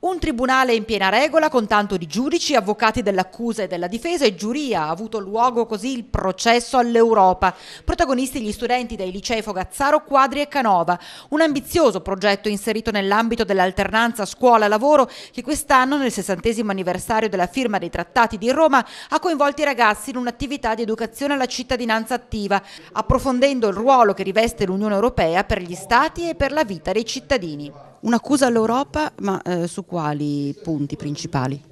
Un tribunale in piena regola con tanto di giudici, avvocati dell'accusa e della difesa e giuria. Ha avuto luogo così il processo all'Europa. Protagonisti gli studenti dei licei Fogazzaro, Quadri e Canova. Un ambizioso progetto inserito nell'ambito dell'alternanza scuola-lavoro che quest'anno, nel 60° anniversario della firma dei trattati di Roma, ha coinvolto i ragazzi in un'attività di educazione alla cittadinanza attiva, approfondendo il ruolo che riveste l'Unione Europea per gli Stati e per la vita dei cittadini. Un'accusa all'Europa, ma su quali punti principali?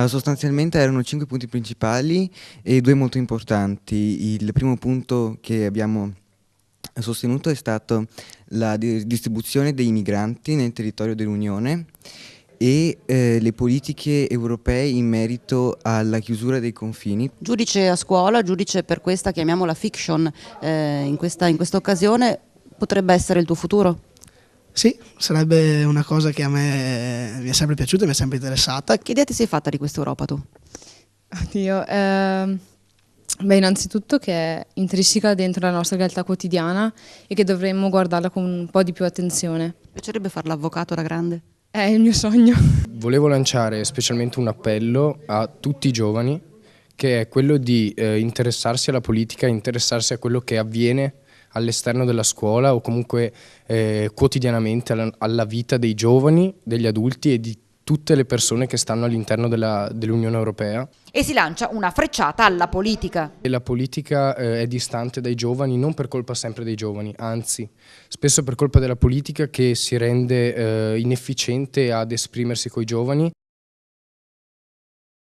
Sostanzialmente erano 5 punti principali e 2 molto importanti. Il primo punto che abbiamo sostenuto è stato la distribuzione dei migranti nel territorio dell'Unione e le politiche europee in merito alla chiusura dei confini. Giudice a scuola, giudice per questa, chiamiamola fiction, in questa occasione potrebbe essere il tuo futuro? Sì, sarebbe una cosa che a me mi è sempre piaciuta e mi è sempre interessata. Che idea ti sei fatta di questa Europa tu? Oddio, beh, innanzitutto che è intrinseca dentro la nostra realtà quotidiana e che dovremmo guardarla con un po' di più attenzione. Ti piacerebbe fare l'avvocato da grande? È il mio sogno. Volevo lanciare specialmente un appello a tutti i giovani, che è quello di interessarsi alla politica, interessarsi a quello che avviene all'esterno della scuola o comunque quotidianamente alla vita dei giovani, degli adulti e di tutte le persone che stanno all'interno dell'Unione Europea. E si lancia una frecciata alla politica. E la politica è distante dai giovani non per colpa sempre dei giovani, anzi spesso per colpa della politica che si rende inefficiente ad esprimersi coi giovani.